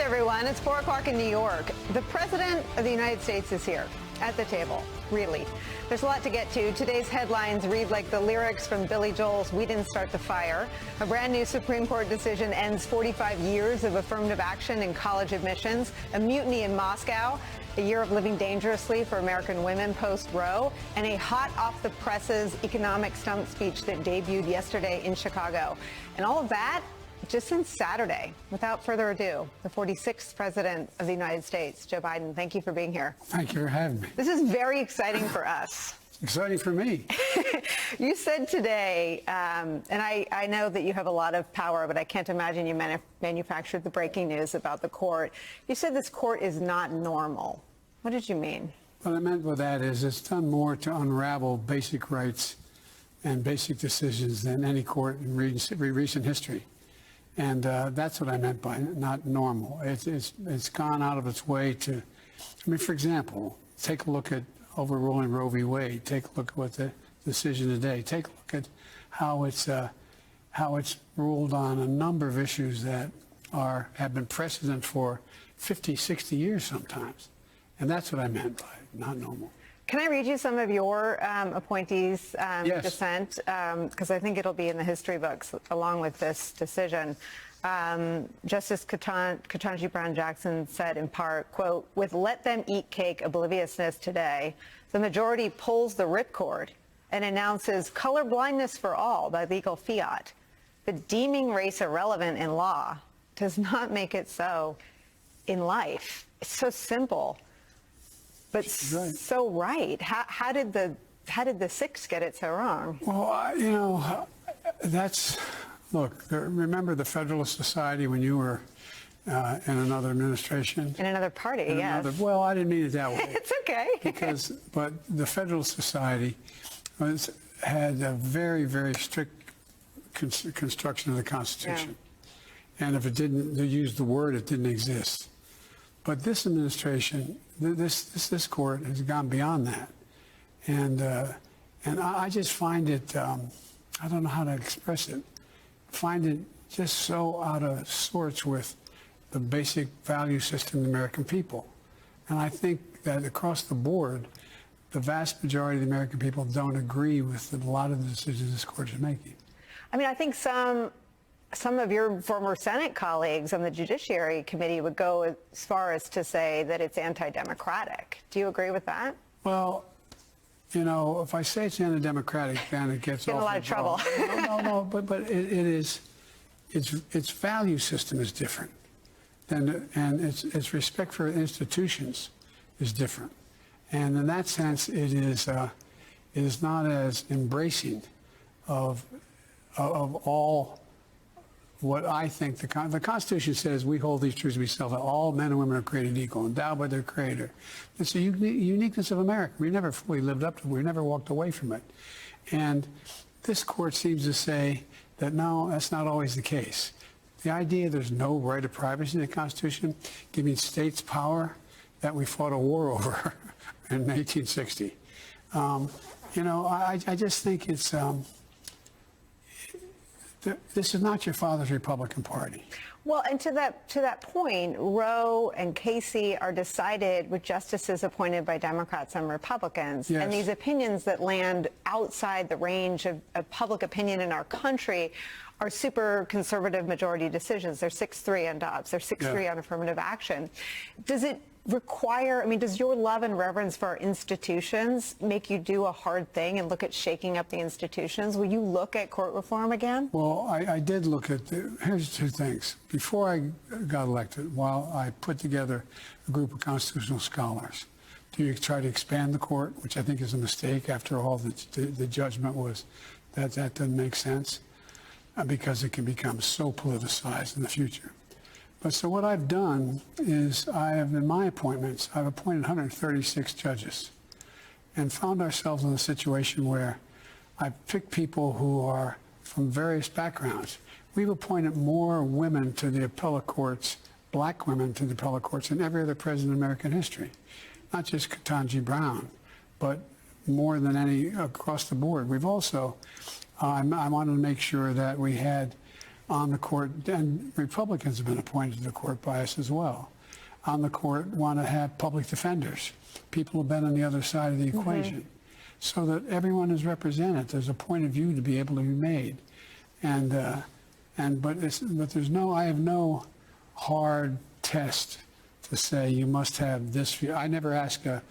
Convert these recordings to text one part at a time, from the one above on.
everyone. It's 4 o'clock in New York. The President of the United States is here at the table, really. There's a lot to get to. Today's headlines read like the lyrics from Billy Joel's We Didn't Start the Fire. A brand new Supreme Court decision ends 45 years of affirmative action in college admissions. A mutiny in Moscow. A year of living dangerously for American women post-Roe. And a hot off-the-presses economic stump speech that debuted yesterday in Chicago. And all of that just since Saturday. Without further ado, the 46th President of the United States, Joe Biden, thank you for being here. Thank you for having me. This is very exciting for us. Exciting for me. You said today, and I know that you have a lot of power, but I can't imagine you manufactured the breaking news about the court. You said this court is not normal. What did you mean? What I meant by that is it's done more to unravel basic rights and basic decisions than any court in recent history. And that's what I meant by not normal. It's gone out of its way to, I mean, for example, take a look at overruling Roe v. Wade. Take a look at what the decision today. Take a look at how it's ruled on a number of issues that have been precedent for 50, 60 years sometimes. And that's what I meant by not normal. Can I read you some of your appointees' Yes. dissent? Because I think it'll be in the history books along with this decision. Justice Ketanji Brown Jackson said in part, quote, with let them eat cake obliviousness today, the majority pulls the ripcord and announces color blindness for all by legal fiat. But deeming race irrelevant in law does not make it so in life. It's so simple. But right. So right. How did the six get it so wrong? Well, you know, remember the Federalist Society when you were in another administration? In another party, yes. Well, I didn't mean it that way. It's okay. But the Federalist Society had a very, very strict construction of the Constitution. Yeah. And if it didn't, they used the word, it didn't exist. But this administration, this court has gone beyond that, and I just find it, I don't know how to express it, find it just so out of sorts with the basic value system of the American people, and I think that across the board, the vast majority of the American people don't agree with a lot of the decisions this court is making. I mean, I think some of your former Senate colleagues on the Judiciary Committee would go as far as to say that it's anti-democratic. Do you agree with that? Well, you know, if I say it's anti-democratic, then it gets in a lot of trouble. No, but it is. Its value system is different, and its respect for institutions is different, and in that sense, it is not as embracing of all. What I think the Constitution says, we hold these truths to be self, that all men and women are created equal, endowed by their Creator. It's a uniqueness of America. We never fully lived up to it. We never walked away from it. And this court seems to say that, no, that's not always the case. The idea there's no right of privacy in the Constitution, giving states power that we fought a war over in 1860. You know, I just think it's... This is not your father's Republican Party. Well, and to that point, Roe and Casey are decided with justices appointed by Democrats and Republicans. Yes. And these opinions that land outside the range of public opinion in our country are super conservative majority decisions. They're 6-3 on Dobbs. They're 6-3 on affirmative action. Does it require, I mean, does your love and reverence for our institutions make you do a hard thing and look at shaking up the institutions? Will you look at court reform again? Well, I did look at, here's two things. Before I got elected, while I put together a group of constitutional scholars to try to expand the court, which I think is a mistake after all, the judgment was that doesn't make sense because it can become so politicized in the future. But so what I've done is in my appointments, I've appointed 136 judges and found ourselves in a situation where I've picked people who are from various backgrounds. We've appointed more women to the appellate courts, black women to the appellate courts than every other president in American history. Not just Ketanji Brown, but more than any across the board. We've also, I wanted to make sure that we had on the court, and Republicans have been appointed to the court by us as well, on the court want to have public defenders, people who've been on the other side of the equation, so that everyone is represented. There's a point of view to be able to be made, but I have no hard test to say you must have this view. I never ask a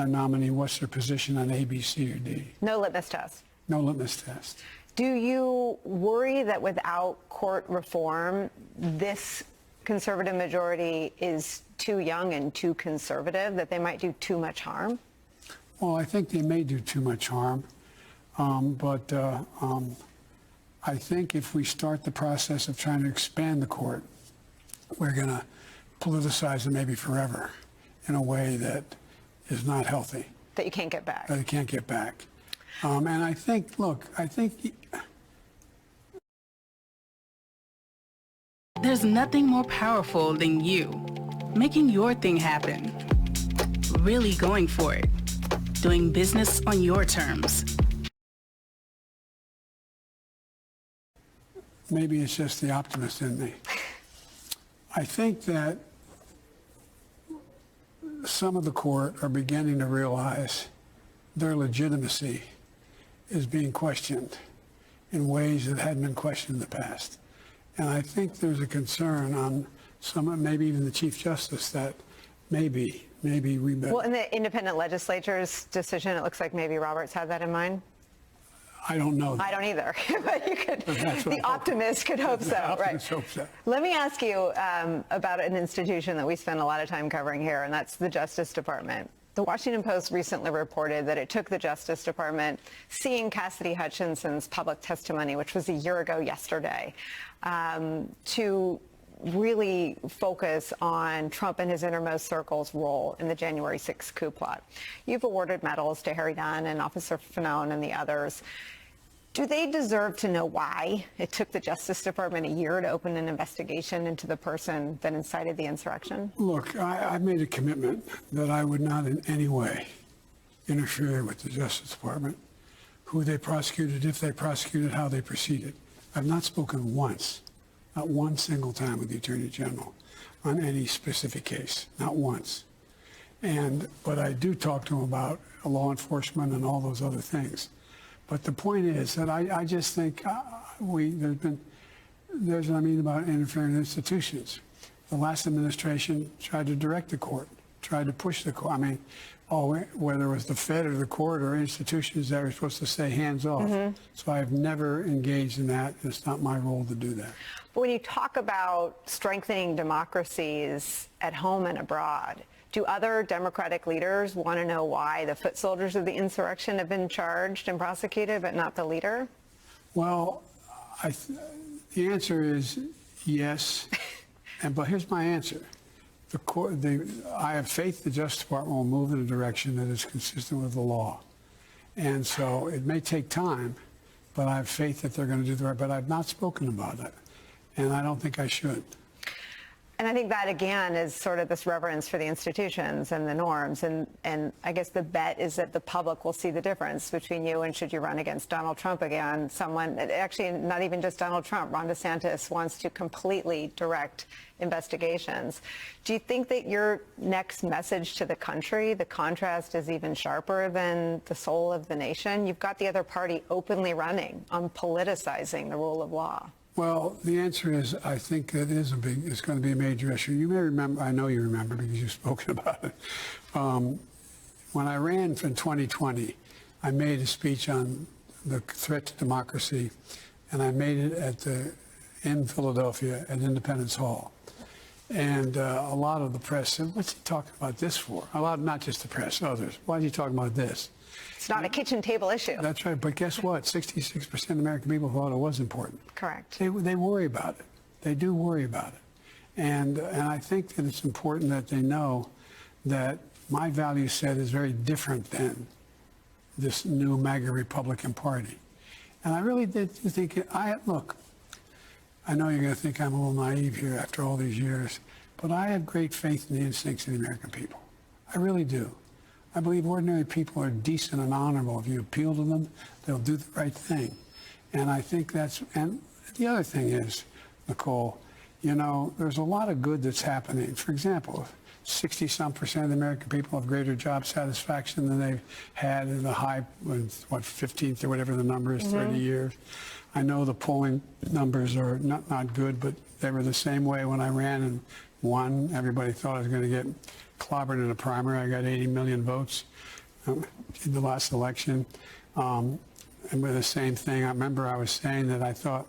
nominee what's their position on A, B, C, or D. No litmus test. No litmus test. Do you worry that without court reform, this conservative majority is too young and too conservative, that they might do too much harm? Well, I think they may do too much harm, but I think if we start the process of trying to expand the court, we're going to politicize it maybe forever in a way that is not healthy. That you can't get back. That you can't get back. And I think, look, there's nothing more powerful than you making your thing happen, really going for it, doing business on your terms. Maybe it's just the optimist in me. I think that some of the court are beginning to realize their legitimacy is being questioned in ways that hadn't been questioned in the past. And I think there's a concern on some, maybe even the Chief Justice, that maybe we better. Well, in the independent legislature's decision, it looks like maybe Roberts had that in mind. I don't know. I don't either, but you could. The optimist could hope so, right? Hope so. Let me ask you about an institution that we spend a lot of time covering here, and that's the Justice Department. The Washington Post recently reported that it took the Justice Department seeing Cassidy Hutchinson's public testimony, which was a year ago yesterday, to really focus on Trump and his innermost circle's role in the January 6th coup plot. You've awarded medals to Harry Dunn and Officer Fanone and the others. Do they deserve to know why it took the Justice Department a year to open an investigation into the person that incited the insurrection? Look, I've made a commitment that I would not in any way interfere with the Justice Department, who they prosecuted, if they prosecuted, how they proceeded. I've not spoken once, not one single time with the Attorney General on any specific case, not once. But I do talk to him about law enforcement and all those other things. But the point is that I just think there's what I mean about interfering in institutions. The last administration tried to direct the court, tried to push the court. I mean, whether it was the Fed or the court or institutions that were supposed to say hands off. So I've never engaged in that. It's not my role to do that. But when you talk about strengthening democracies at home and abroad, do other Democratic leaders want to know why the foot soldiers of the insurrection have been charged and prosecuted, but not the leader? Well, the answer is yes. But here's my answer. I have faith the Justice Department will move in a direction that is consistent with the law. And so it may take time, but I have faith that they're going to do the right. But I've not spoken about it, and I don't think I should. And I think that, again, is sort of this reverence for the institutions and the norms. And I guess the bet is that the public will see the difference between you and should you run against Donald Trump again. Actually, not even just Donald Trump. Ron DeSantis wants to completely direct investigations. Do you think that your next message to the country, the contrast is even sharper than the soul of the nation? You've got the other party openly running on politicizing the rule of law. Well, the answer is I think it is it's going to be a major issue. You may remember, I know you remember because you've spoken about it. When I ran for 2020, I made a speech on the threat to democracy, and I made it in Philadelphia at Independence Hall. And a lot of the press said, what's he talking about this for? Not just the press, others. Why is he talking about this? It's not a kitchen table issue. That's right. But guess what? 66% of American people thought it was important. Correct. They worry about it. They do worry about it. And I think that it's important that they know that my value set is very different than this new MAGA Republican Party. And I really did think, look, I know you're going to think I'm a little naive here after all these years, but I have great faith in the instincts of the American people. I really do. I believe ordinary people are decent and honorable. If you appeal to them, they'll do the right thing. And I think and the other thing is, Nicole, you know, there's a lot of good that's happening. For example, 60-some% of the American people have greater job satisfaction than they've had in the high, what, 15th or whatever the number is, 30 years. I know the polling numbers are not good, but they were the same way when I ran and won. Everybody thought I was going to get clobbered in a primary. I got 80 million votes in the last election. And with the same thing, I remember I was saying that I thought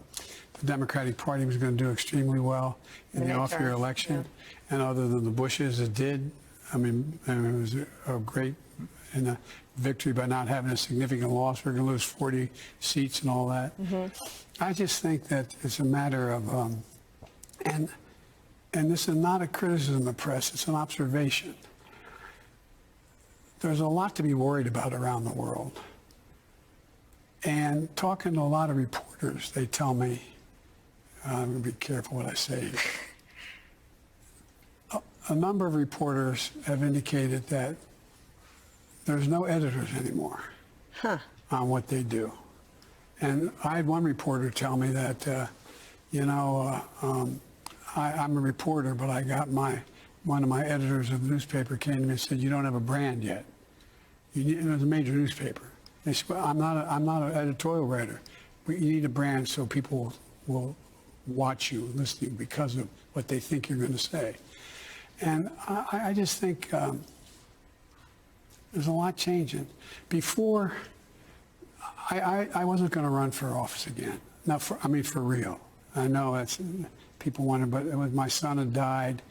the Democratic Party was going to do extremely well in the off-year election. Yeah. And other than the Bushes, it did. I mean, it was a great victory by not having a significant loss. We're going to lose 40 seats and all that. I just think that it's a matter of, and this is not a criticism of the press, it's an observation. There's a lot to be worried about around the world. And talking to a lot of reporters, they tell me, I'm going to be careful what I say here. A number of reporters have indicated that there's no editors anymore on what they do. And I had one reporter tell me that, I'm a reporter, but I got one of my editors of the newspaper came to me and said, you don't have a brand yet. It was a major newspaper. They said, well, I'm not an editorial writer. You need a brand so people will watch you, listen to you because of what they think you're going to say. And I just think there's a lot changing. Before, I wasn't going to run for office again. Now, for real. I know that's, people wonder, but it was, my son had died.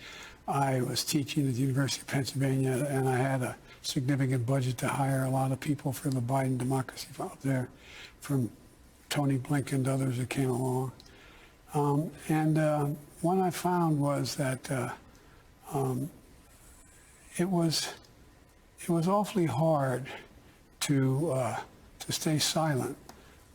I was teaching at the University of Pennsylvania, and I had a significant budget to hire a lot of people for the Biden democracy out there, from Tony Blinken to others that came along. What I found was that it was awfully hard to stay silent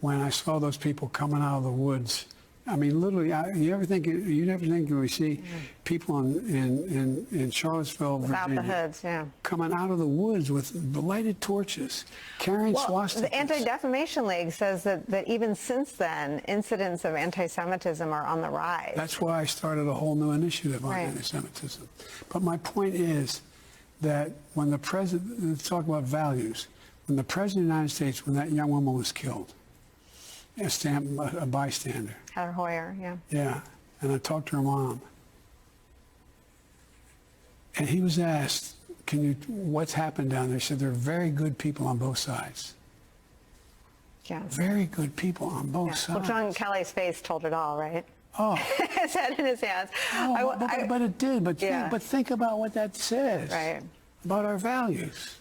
when I saw those people coming out of the woods. I mean, literally, you never think we see people in Charlottesville, Virginia, without the hoods, coming out of the woods with lighted torches, carrying swastikas. The Anti-Defamation League says that even since then, incidents of anti-Semitism are on the rise. That's why I started a whole new initiative on anti-Semitism. But my point is that when the president, let's talk about values, when the president of the United States, when that young woman was killed, a bystander. Heather Hoyer, Yeah, and I talked to her mom. And he was asked, what's happened down there? He said, there are very good people on both sides. Yeah. Very good people on both sides. Well, John Kelly's face told it all, right? Oh. His head in his hands. Oh, but it did. But think about what that says about our values.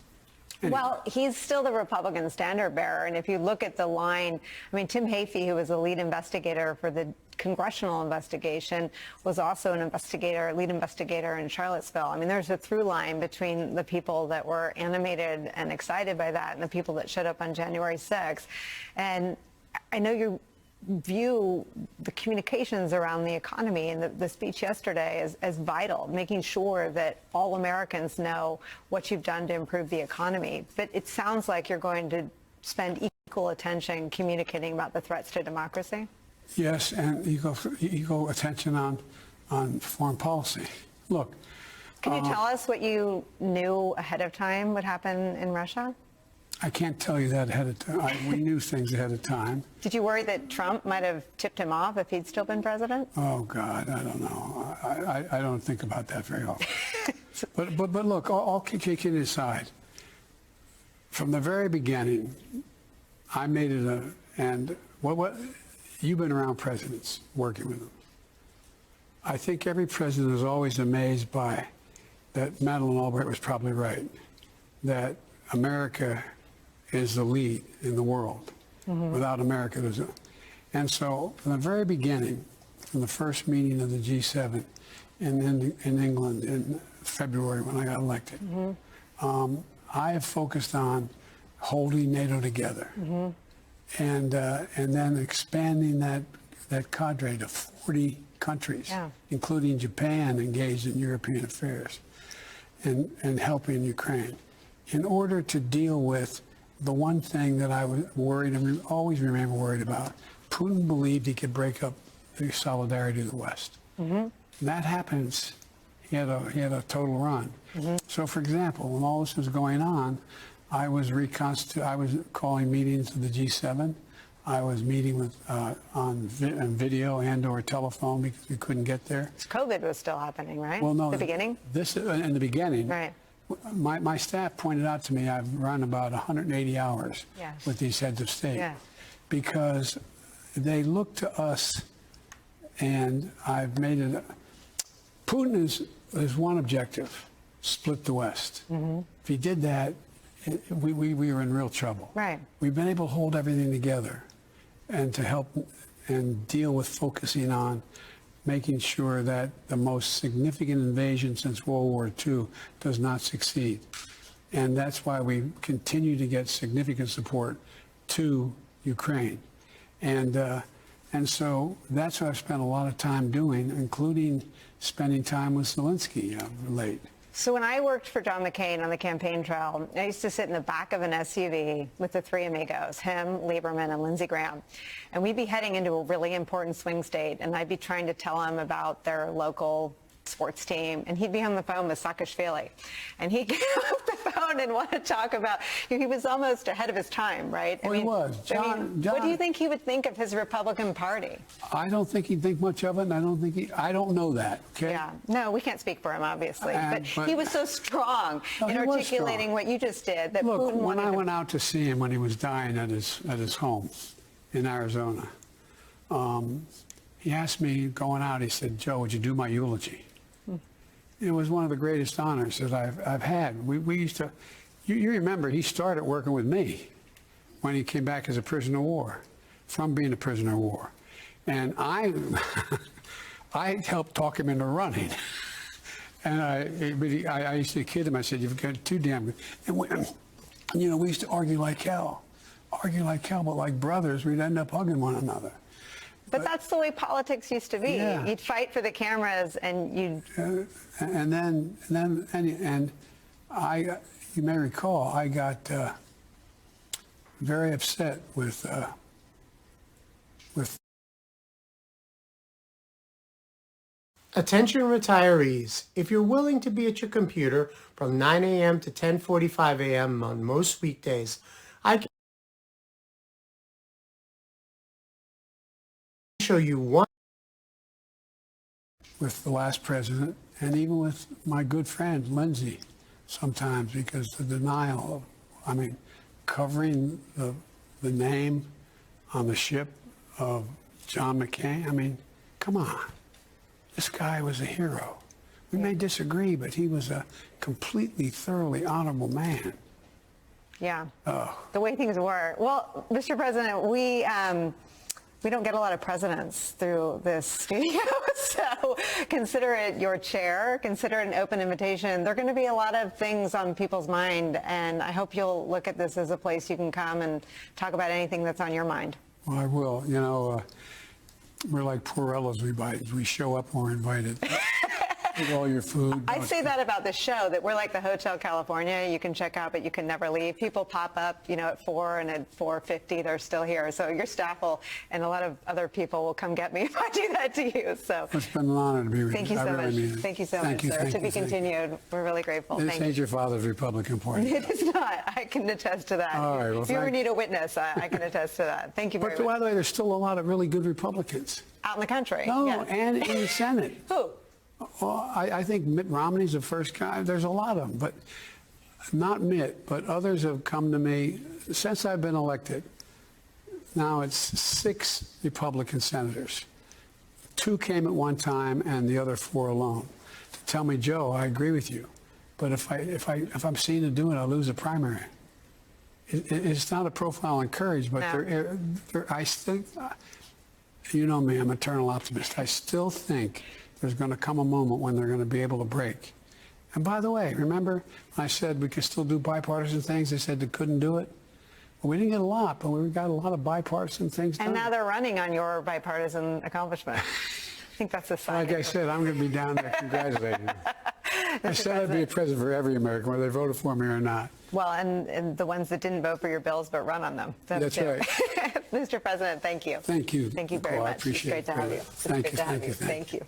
Anyway. Well, he's still the Republican standard bearer, and if you look at the line, I mean, Tim Hafey, who was the lead investigator for the congressional investigation, was also lead investigator in Charlottesville. I mean, there's a through line between the people that were animated and excited by that and the people that showed up on January 6th. And I know you view the communications around the economy and the speech yesterday as vital, making sure that all Americans know what you've done to improve the economy. But it sounds like you're going to spend equal attention communicating about the threats to democracy. Yes, and equal attention on foreign policy. Look. Can you tell us what you knew ahead of time would happen in Russia? I can't tell you that ahead of time. We knew things ahead of time. Did you worry that Trump might have tipped him off if he'd still been president? Oh, God, I don't know. I don't think about that very often. but look, all kidding aside, from the very beginning, I made it and what you've been around presidents, working with them. I think every president is always amazed by that. Madeleine Albright was probably right, that America is the lead in the world. Without America, and so from the very beginning, from the first meeting of the G7 in England in February when I got elected, I have focused on holding NATO together, and then expanding that cadre to 40 countries, including Japan, engaged in European affairs, and helping Ukraine, in order to deal with the one thing that I was worried and always remain worried about. Putin believed he could break up the solidarity of the West. And that happens. He had a total run. So, for example, when all this was going on, I was calling meetings of the G7. I was meeting with on video and/or telephone because we couldn't get there. COVID was still happening, right? Well, no, the beginning. This in the beginning. Right. My staff pointed out to me I've run about 180 hours Yes. with these heads of state Yes. because they look to us, and I've made it. Putin is one objective: split the West. If he did that, we were in real trouble. Right. We've been able to hold everything together and to help and deal with focusing on making sure that the most significant invasion since World War II does not succeed. And that's why we continue to get significant support to Ukraine. And so that's what I've spent a lot of time doing, including spending time with Zelensky late. So when I worked for John McCain on the campaign trail, I used to sit in the back of an SUV with the three amigos, him, Lieberman, and Lindsey Graham. And we'd be heading into a really important swing state, and I'd be trying to tell him about their local sports team, and he'd be on the phone with Saakashvili. And he'd get off the phone and want to talk about, he was almost ahead of his time, right? Well, he was. John, what do you think he would think of his Republican Party? I don't think he'd think much of it, and I don't know that, okay? Yeah. No, we can't speak for him, obviously. But he was so strong in he was articulating strong. what you just did. That Look, Putin when I wanted went out to see him when he was dying at his home in Arizona, he asked me going out, he said, "Joe, would you do my eulogy?" It was one of the greatest honors that I've had. We used to, you remember, he started working with me when he came back as a prisoner of war, from being a prisoner of war. And I helped talk him into running. And I used to kid him. I said, "You've got too damn good." And we used to argue like hell, but like brothers, we'd end up hugging one another. But that's the way politics used to be. Yeah. You'd fight for the cameras, and you'd. And you may recall, I got very upset with. Attention retirees, if you're willing to be at your computer from 9 a.m. to 10:45 a.m. on most weekdays, I can show you one with the last president, and even with my good friend Lindsey sometimes, because the denial of, covering the name on the ship of John McCain. Come on. This guy was a hero. We may disagree, but he was a completely, thoroughly honorable man. Yeah. Oh. The way things were. Well, Mr. President, we don't get a lot of presidents through this studio, so consider it your chair. Consider it an open invitation. There are going to be a lot of things on people's mind, and I hope you'll look at this as a place you can come and talk about anything that's on your mind. Well, I will. We're like Porellos. We show up when we're invited. With all your food. I say that about the show, that we're like the Hotel California. You can check out, but you can never leave. People pop up, at 4, and at 4:50 they're still here. So your staff will, and a lot of other people will come get me if I do that to you. So it's been an honor to be with you. Thank you so much. Thank you so much, sir. To be continued. We're really grateful. This ain't your father's Republican Party. It is not. I can attest to that. All right. Well, if you ever need a witness, I can attest to that. Thank you very much. But by the way, there's still a lot of really good Republicans. Out in the country. No, yes. and in the Senate. Who? Well, I think Mitt Romney's the first guy. There's a lot of them, but not Mitt, but others have come to me since I've been elected. Now it's 6 Republican senators. 2 came at one time, and the other 4 alone. To tell me, Joe, I agree with you, but if I'm seen to do it, I'll lose a primary. It's not a profile in courage, but no. I still, you know me, I'm an eternal optimist. I still think there's going to come a moment when they're going to be able to break. And by the way, remember I said we could still do bipartisan things? They said they couldn't do it. Well, we didn't get a lot, but we got a lot of bipartisan things done. And now they're running on your bipartisan accomplishment. I think that's a sign. Like I said, I'm going to be down there congratulating them. I said I'd be a president for every American, whether they voted for me or not. Well, and the ones that didn't vote for your bills but run on them. That's right. Mr. President, thank you. Thank you. Thank you very Nicole. I much. appreciate It's great to have it. you. It's Thank great you. to have Thank you. you. Thank you.